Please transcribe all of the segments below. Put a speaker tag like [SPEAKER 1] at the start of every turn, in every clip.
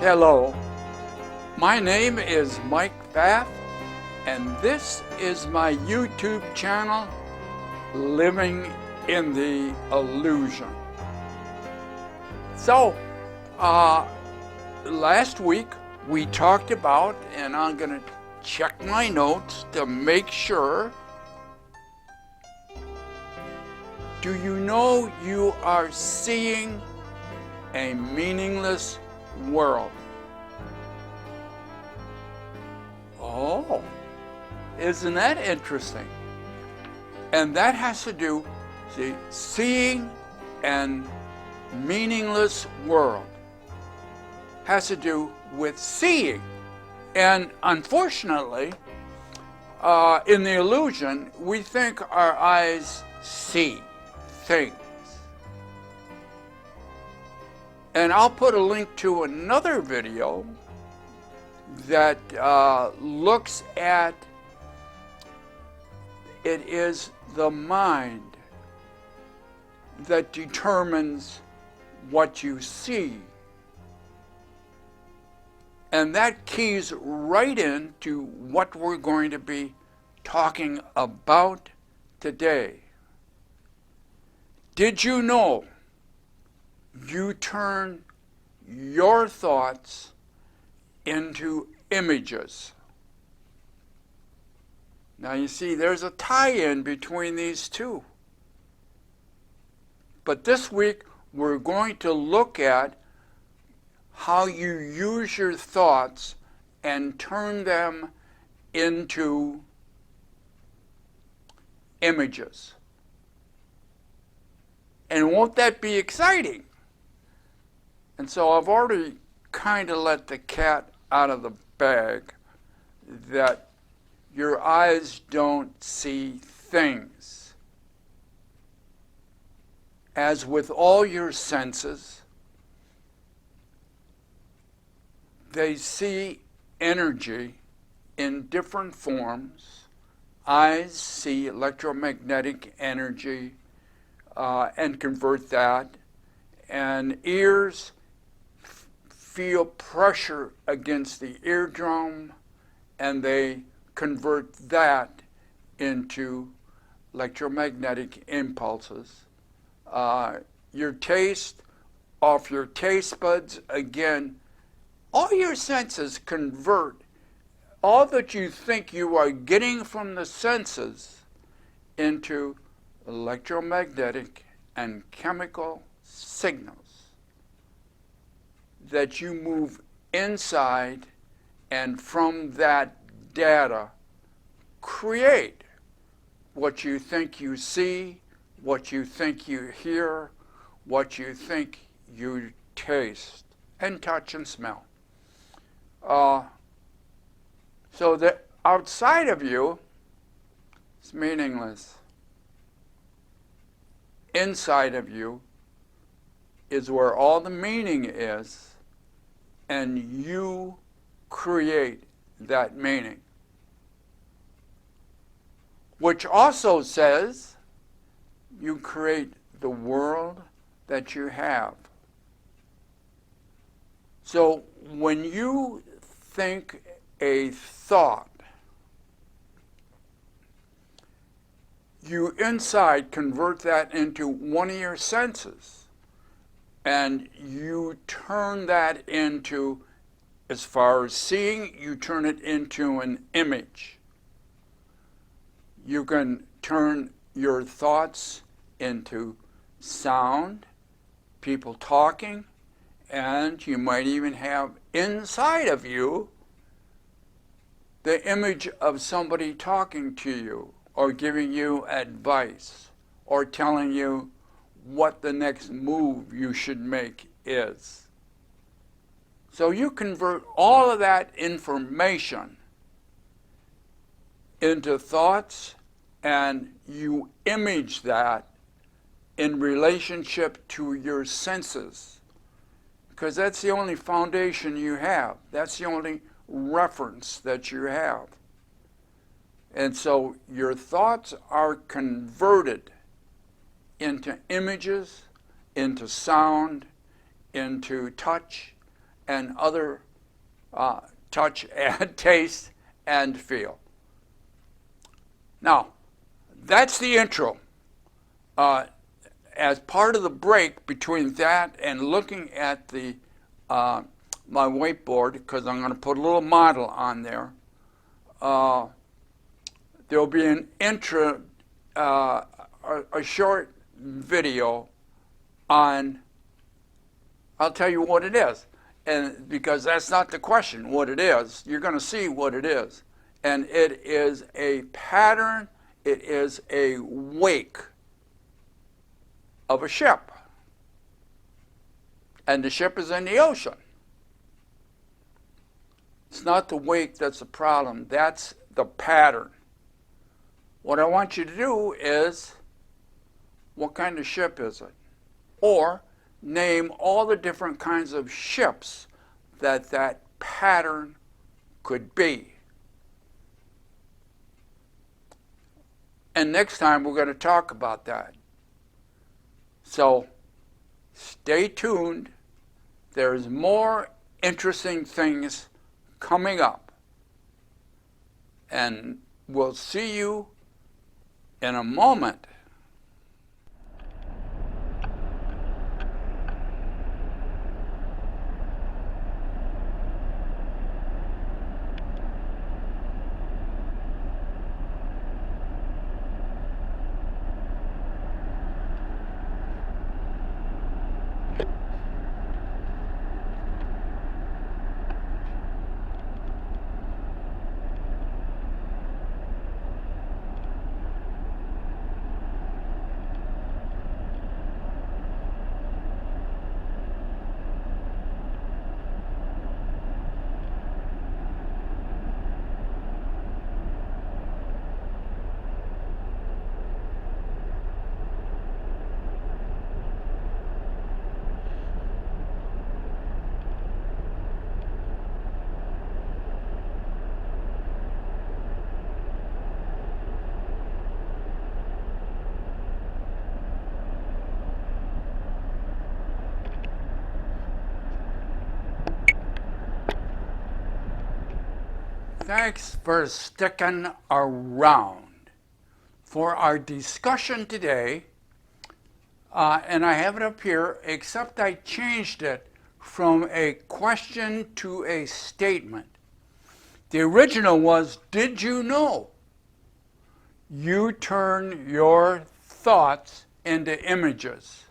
[SPEAKER 1] Hello, my name is Mike Pfaff, and this is my YouTube channel, Living in the Illusion. So, last week we talked about, and I'm going to check my notes to make sure. Do you know you are seeing a meaningless world? Oh, isn't that interesting? And that has to do, seeing and meaningless world has to do with seeing. And unfortunately, in the illusion, we think our eyes see things. And I'll put a link to another video that looks at it is the mind that determines what you see. And that keys right into what we're going to be talking about today. Did you know you turn your thoughts into images? Now you see, there's a tie-in between these two. But this week, we're going to look at how you use your thoughts and turn them into images. And won't that be exciting? And so I've already kind of let the cat out of the bag that your eyes don't see things. As with all your senses, they see energy in different forms. Eyes see electromagnetic energy and convert that. And ears feel pressure against the eardrum, and they convert that into electromagnetic impulses. Your taste, off your taste buds, again, all your senses convert all that you think you are getting from the senses into electromagnetic and chemical signals that you move inside, and from that data create what you think you see, what you think you hear, what you think you taste and touch and smell. So the outside of you is meaningless. Inside of you is where all the meaning is, and you create that meaning. Which also says you create the world that you have. So when you think a thought, you inside convert that into one of your senses, and you turn that into, as far as seeing, you turn it into an image. You can turn your thoughts into sound, people talking, and you might even have inside of you the image of somebody talking to you or giving you advice or telling you what the next move you should make is. So you convert all of that information into thoughts, and you image that in relationship to your senses, because that's the only foundation you have. That's the only reference that you have. And so your thoughts are converted into images, into sound, into touch, and other touch and taste and feel. Now, that's the intro. As part of the break between that and looking at the my whiteboard, because I'm going to put a little model on there, there'll be an intro, a short video on, I'll tell you what it is. And because that's not the question, what it is, you're going to see what it is. And it is a pattern, it is a wake of a ship. And the ship is in the ocean. It's not the wake that's the problem, that's the pattern. What I want you to do is, what kind of ship is it? Or name all the different kinds of ships that that pattern could be. And next time we're going to talk about that. So stay tuned. There's more interesting things coming up. And we'll see you in a moment. Thanks for sticking around for our discussion today. And I have it up here, except I changed it from a question to a statement. The original was, did you know? You turn your thoughts into images.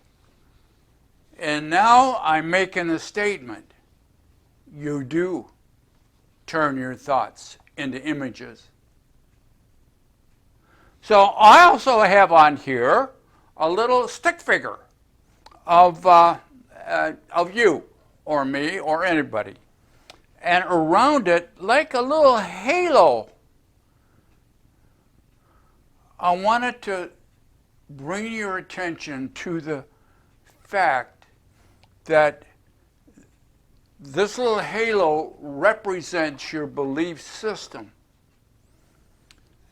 [SPEAKER 1] And now I'm making a statement. You do turn your thoughts into images. So I also have on here a little stick figure of you or me or anybody. And around it, like a little halo, I wanted to bring your attention to the fact that this little halo represents your belief system.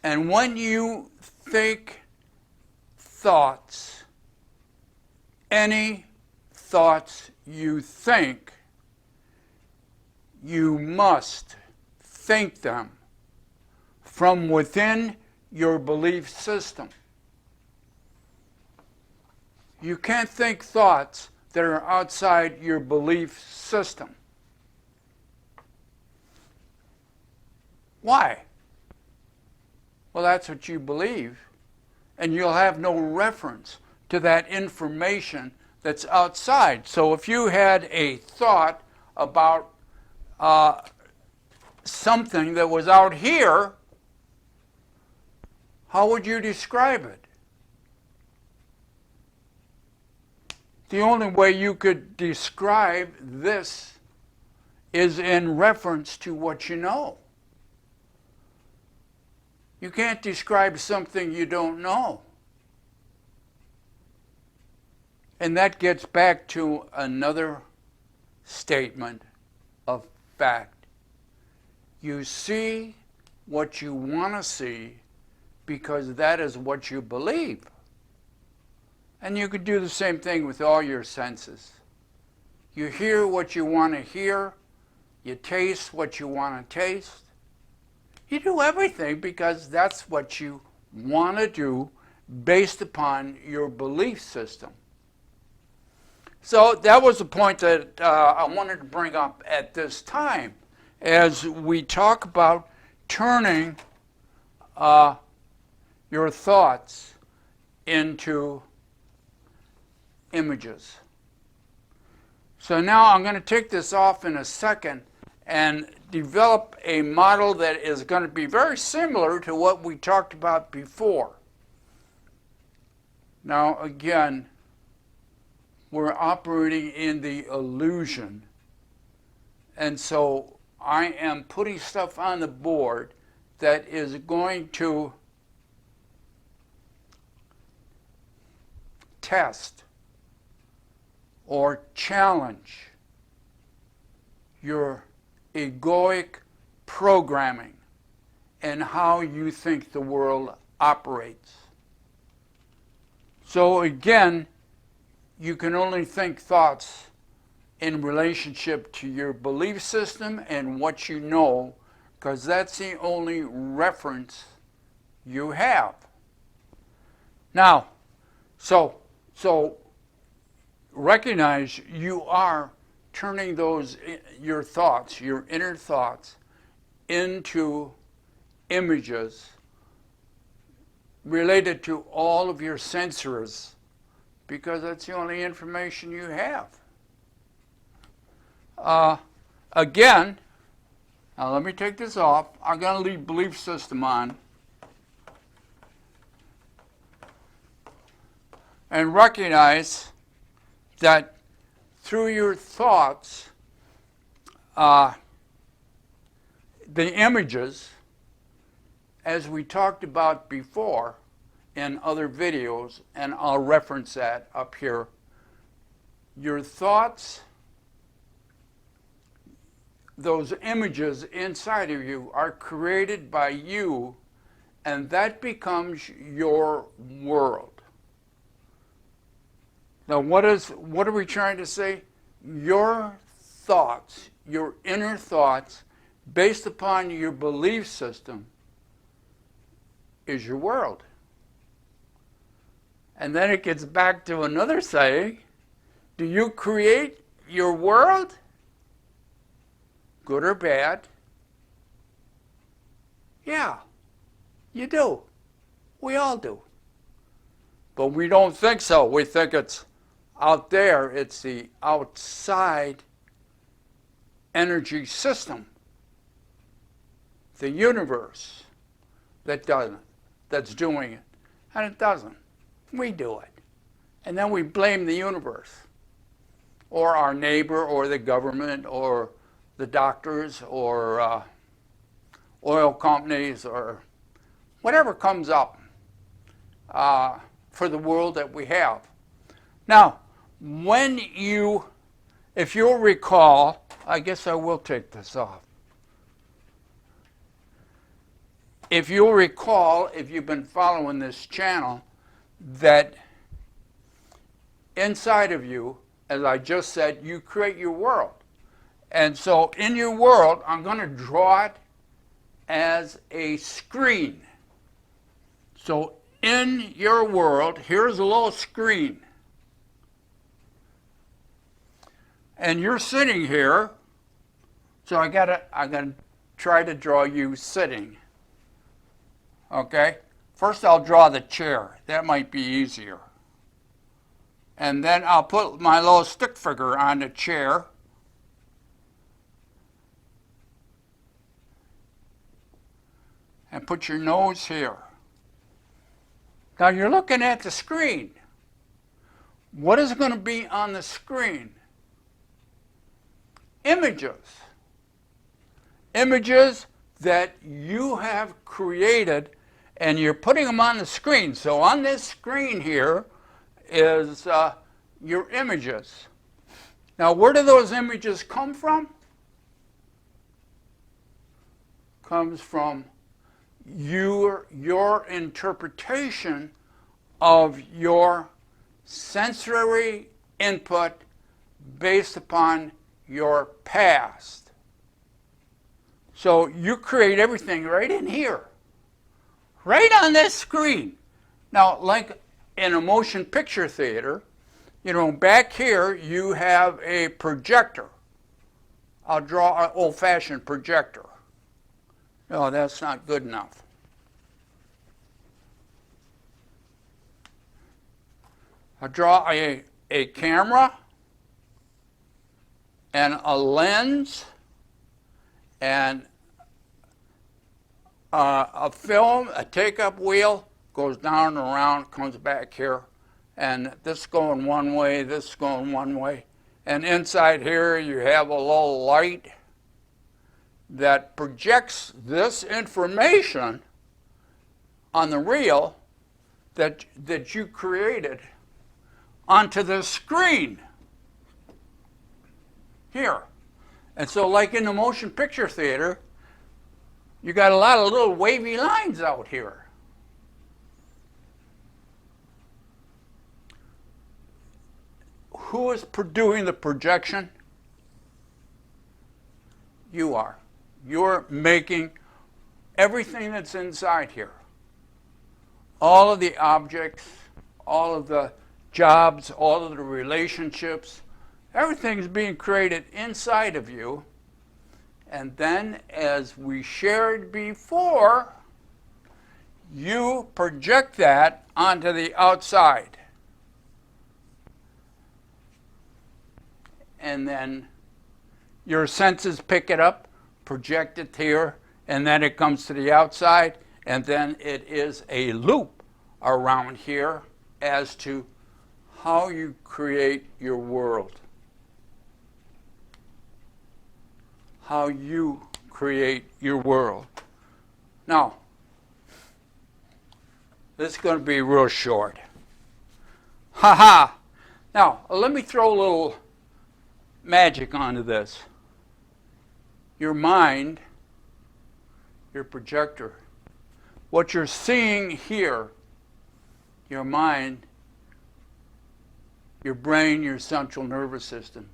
[SPEAKER 1] And when you think thoughts, any thoughts you think, you must think them from within your belief system. You can't think thoughts that are outside your belief system. Why? Well, that's what you believe, and you'll have no reference to that information that's outside. So if you had a thought about something that was out here, how would you describe it? The only way you could describe this is in reference to what you know. You can't describe something you don't know. And that gets back to another statement of fact. You see what you want to see because that is what you believe. And you could do the same thing with all your senses. You hear what you want to hear You taste what you want to taste. You do everything because that's what you want to do based upon your belief system. So that was the point that I wanted to bring up at this time as we talk about turning your thoughts into images. So now I'm going to take this off in a second and develop a model that is going to be very similar to what we talked about before. Now again, we're operating in the illusion. And so I am putting stuff on the board that is going to test or challenge your egoic programming and how you think the world operates. So again, you can only think thoughts in relationship to your belief system and what you know, because that's the only reference you have. Now, so recognize you are turning those, your thoughts, your inner thoughts, into images related to all of your sensors, because that's the only information you have. Again, now let me take this off. I'm going to leave belief system on. And recognize that through your thoughts, the images, as we talked about before in other videos, and I'll reference that up here, your thoughts, those images inside of you are created by you, and that becomes your world. Now, what are we trying to say? Your thoughts, your inner thoughts, based upon your belief system, is your world. And then it gets back to another saying, do you create your world? Good or bad? Yeah, you do. We all do. But we don't think so. We think it's out there. It's the outside energy system, the universe, that's doing it. And it doesn't. We do it. And then we blame the universe, or our neighbor, or the government, or the doctors, or oil companies, or whatever comes up for the world that we have. Now, if you'll recall, I guess I will take this off. If you'll recall, if you've been following this channel, that inside of you, as I just said, you create your world. And so in your world, I'm going to draw it as a screen. So in your world, here's a little screen. And you're sitting here, so I gotta try to draw you sitting. Okay? First I'll draw the chair. That might be easier. And then I'll put my little stick figure on the chair. And put your nose here. Now you're looking at the screen. What is going to be on the screen? Images. Images that you have created, and you're putting them on the screen. So on this screen here is your images. Now where do those images come from? Comes from your interpretation of your sensory input based upon your past. So you create everything right in here, right on this screen. Now, like in a motion picture theater, back here you have a projector. I'll draw an old-fashioned projector. No, that's not good enough. I'll draw a camera and a lens and a film, a take-up wheel, goes down and around, comes back here, and this going one way, this going one way. And inside here you have a little light that projects this information on the reel that you created onto the screen here. And so like in the motion picture theater, you got a lot of little wavy lines out here. Who is doing the projection? You are. You're making everything that's inside here. All of the objects, all of the jobs, all of the relationships, everything's being created inside of you. And then, as we shared before, you project that onto the outside. And then your senses pick it up, project it here, and then it comes to the outside, and then it is a loop around here as to how you create your world. How you create your world. Now, this is going to be real short. Ha-ha! Now, let me throw a little magic onto this. Your mind, your projector, what you're seeing here, your mind, your brain, your central nervous system,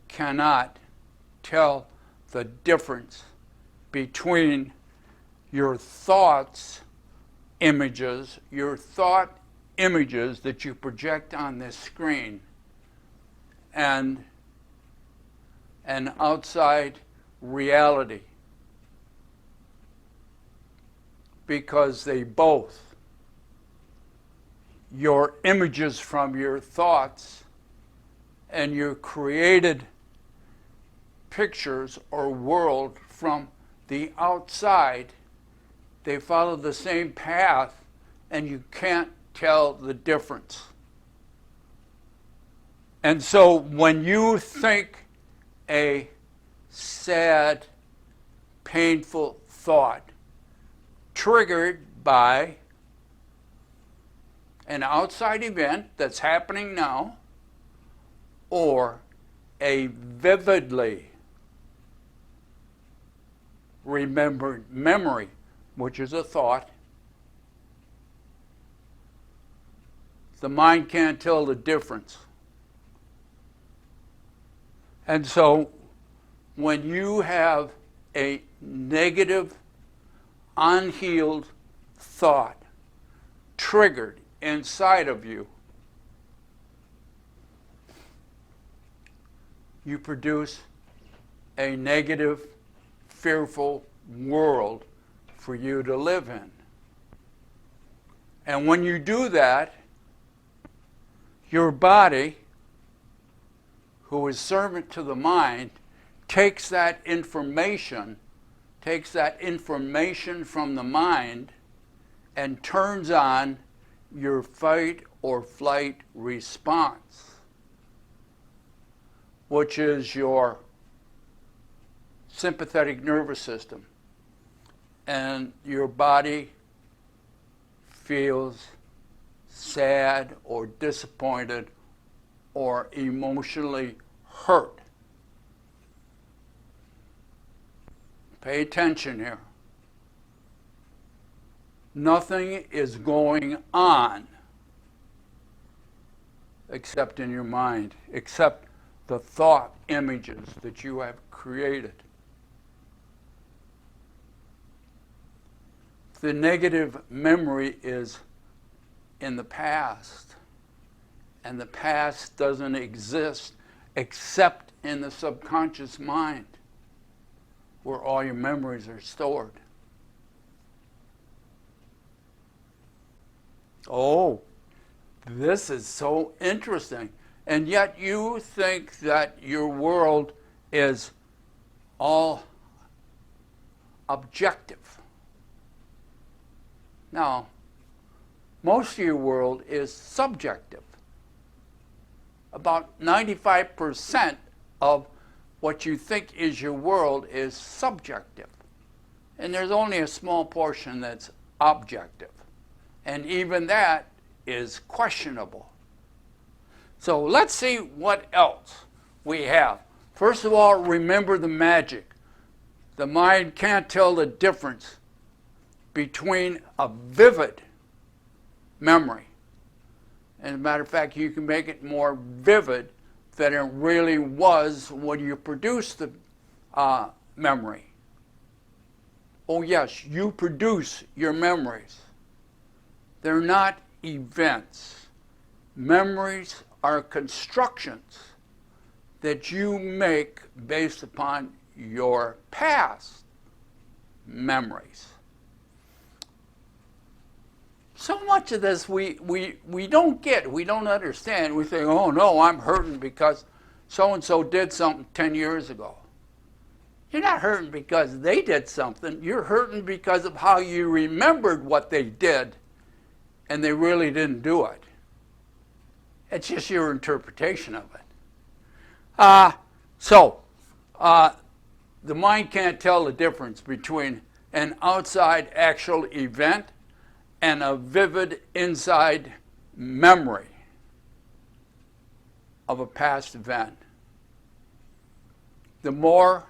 [SPEAKER 1] cannot tell the difference between your thoughts images, your thought images that you project on this screen, and an outside reality, because they both, your images from your thoughts and your created pictures or world from the outside, they follow the same path and you can't tell the difference. And so when you think a sad, painful thought triggered by an outside event that's happening now, or a vividly remembered memory, which is a thought, the mind can't tell the difference. And so when you have a negative, unhealed thought triggered inside of you, you produce a negative, fearful world for you to live in. And when you do that, your body, who is servant to the mind, takes that information from the mind and turns on your fight or flight response, which is your sympathetic nervous system. And your body feels sad or disappointed or emotionally hurt. Pay attention here. Nothing is going on except in your mind, except the thought images that you have created. The negative memory is in the past, and the past doesn't exist except in the subconscious mind, where all your memories are stored. Oh, this is so interesting. And yet you think that your world is all objective. Now, most of your world is subjective. About 95% of what you think is your world is subjective. And there's only a small portion that's objective. And even that is questionable. So let's see what else we have. First of all, remember the magic. The mind can't tell the difference between a vivid memory. As a matter of fact, you can make it more vivid than it really was when you produced the memory. Oh yes, you produce your memories. They're not events. Memories are constructions that you make based upon your past memories. So much of this we don't get, we don't understand. We think, oh no, I'm hurting because so-and-so did something 10 years ago. You're not hurting because they did something. You're hurting because of how you remembered what they did and they really didn't do it. It's just your interpretation of it. The mind can't tell the difference between an outside actual event and a vivid inside memory of a past event. The more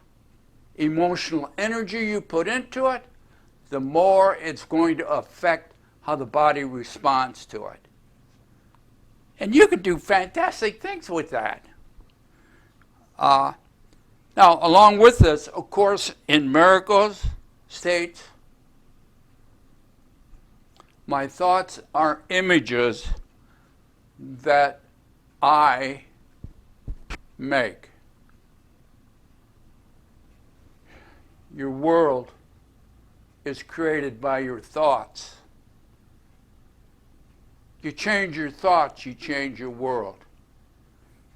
[SPEAKER 1] emotional energy you put into it, the more it's going to affect how the body responds to it. And you can do fantastic things with that. Now, along with this, of course, in miracles states, my thoughts are images that I make. Your world is created by your thoughts. You change your thoughts, you change your world.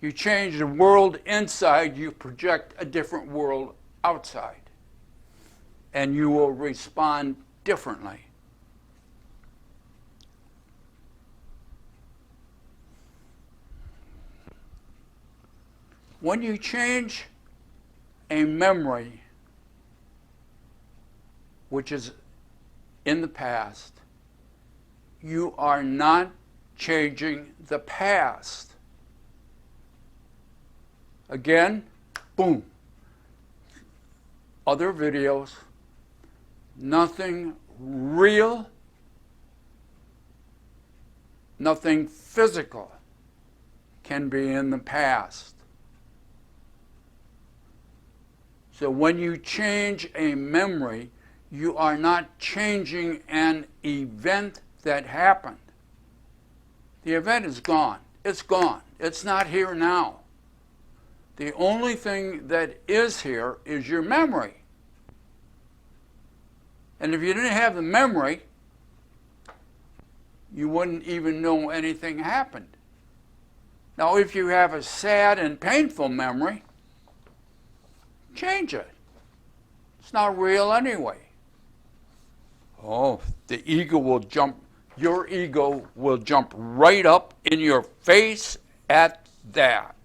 [SPEAKER 1] You change the world inside, you project a different world outside. And you will respond differently. When you change a memory, which is in the past, you are not changing the past. Again, boom. Other videos, nothing real, nothing physical can be in the past. So when you change a memory, you are not changing an event that happened. The event is gone. It's gone. It's not here now. The only thing that is here is your memory. And if you didn't have the memory, you wouldn't even know anything happened. Now, if you have a sad and painful memory, change it. It's not real anyway. Oh, the ego will jump, your ego will jump right up in your face at that.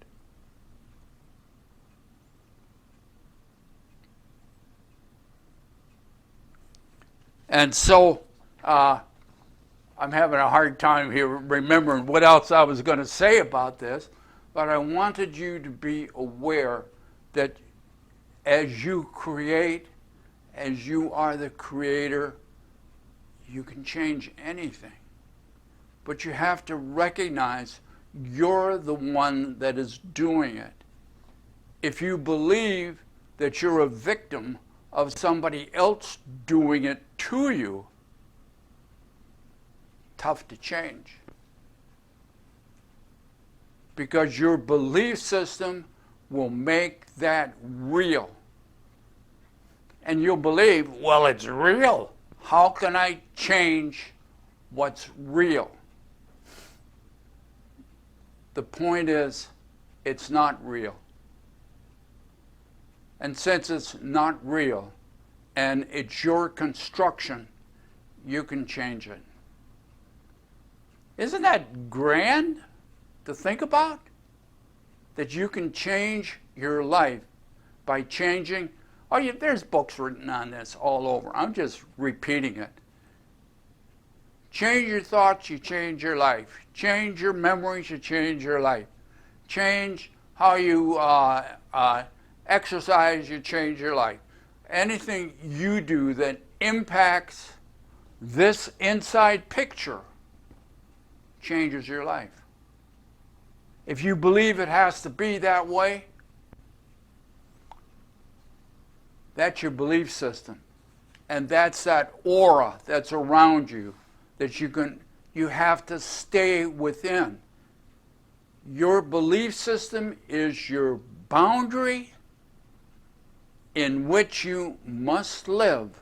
[SPEAKER 1] And so, I'm having a hard time here remembering what else I was going to say about this, but I wanted you to be aware that as you create, as you are the creator, you can change anything. But you have to recognize you're the one that is doing it. If you believe that you're a victim of somebody else doing it to you, tough to change. Because your belief system will make that real. And you'll believe, well, it's real. How can I change what's real? The point is, it's not real. And since it's not real, and it's your construction, you can change it. Isn't that grand to think about? That you can change your life by changing. Oh, yeah, there's books written on this all over. I'm just repeating it. Change your thoughts, you change your life. Change your memories, you change your life. Change how you exercise, you change your life. Anything you do that impacts this inside picture changes your life. If you believe it has to be that way, that's your belief system. And that's that aura that's around you that you have to stay within. Your belief system is your boundary in which you must live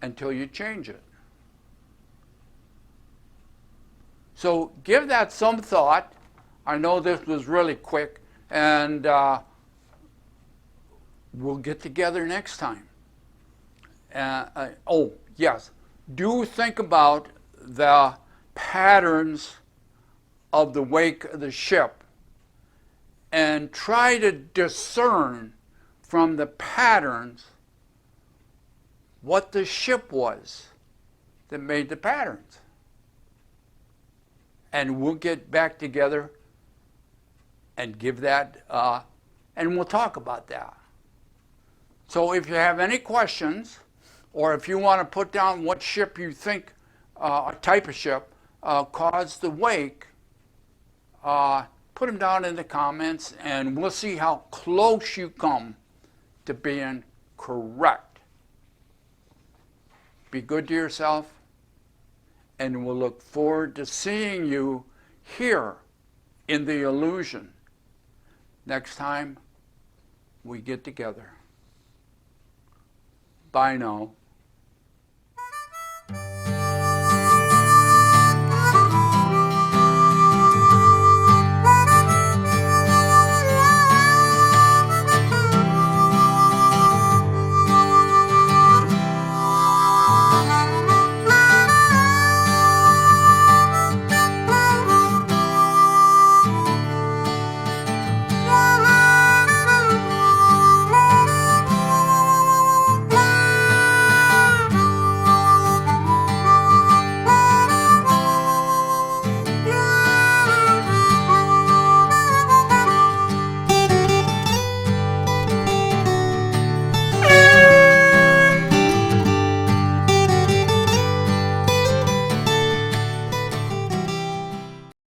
[SPEAKER 1] until you change it. So give that some thought. I know this was really quick, and we'll get together next time. Oh, yes. Do think about the patterns of the wake of the ship and try to discern from the patterns what the ship was that made the patterns. And we'll get back together and give that, and we'll talk about that. So if you have any questions, or if you want to put down what ship you think, a type of ship, caused the wake, put them down in the comments, and we'll see how close you come to being correct. Be good to yourself, and we'll look forward to seeing you here in the illusion next time we get together. Bye now.